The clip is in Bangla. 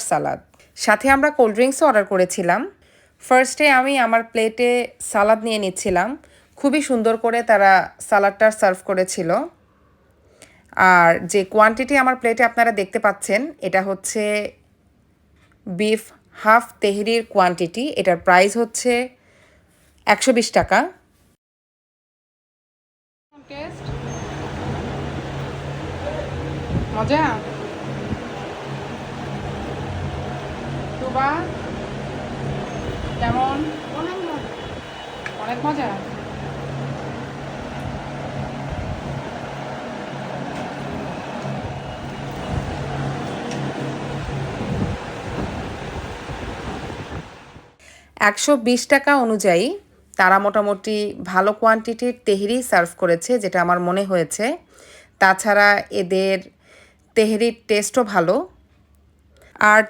সালাদ, সাথে আমরা কোল্ড ড্রিঙ্কসও অর্ডার করেছিলাম। ফার্স্টে আমি আমার প্লেটে সালাদ নিয়ে নিচ্ছিলাম। খুবই সুন্দর করে তারা সালাদটা সার্ভ করেছিল। আর যে কোয়ান্টিটি আমার প্লেটে আপনারা দেখতে পাচ্ছেন, এটা হচ্ছে বিফ হাফ তেহরির কোয়ান্টিটি। এটার প্রাইস হচ্ছে 120 টাকা। মজা তুবা কেমন? অনেক মজা। $120 অনুযায়ী তারা মোটামুটি ভালো কোয়ান্টিটির তেহরি সার্ভ করেছে, যেটা আমার মনে হয়েছে। তাছাড়া এদের তেহরির টেস্টও ভালো। আর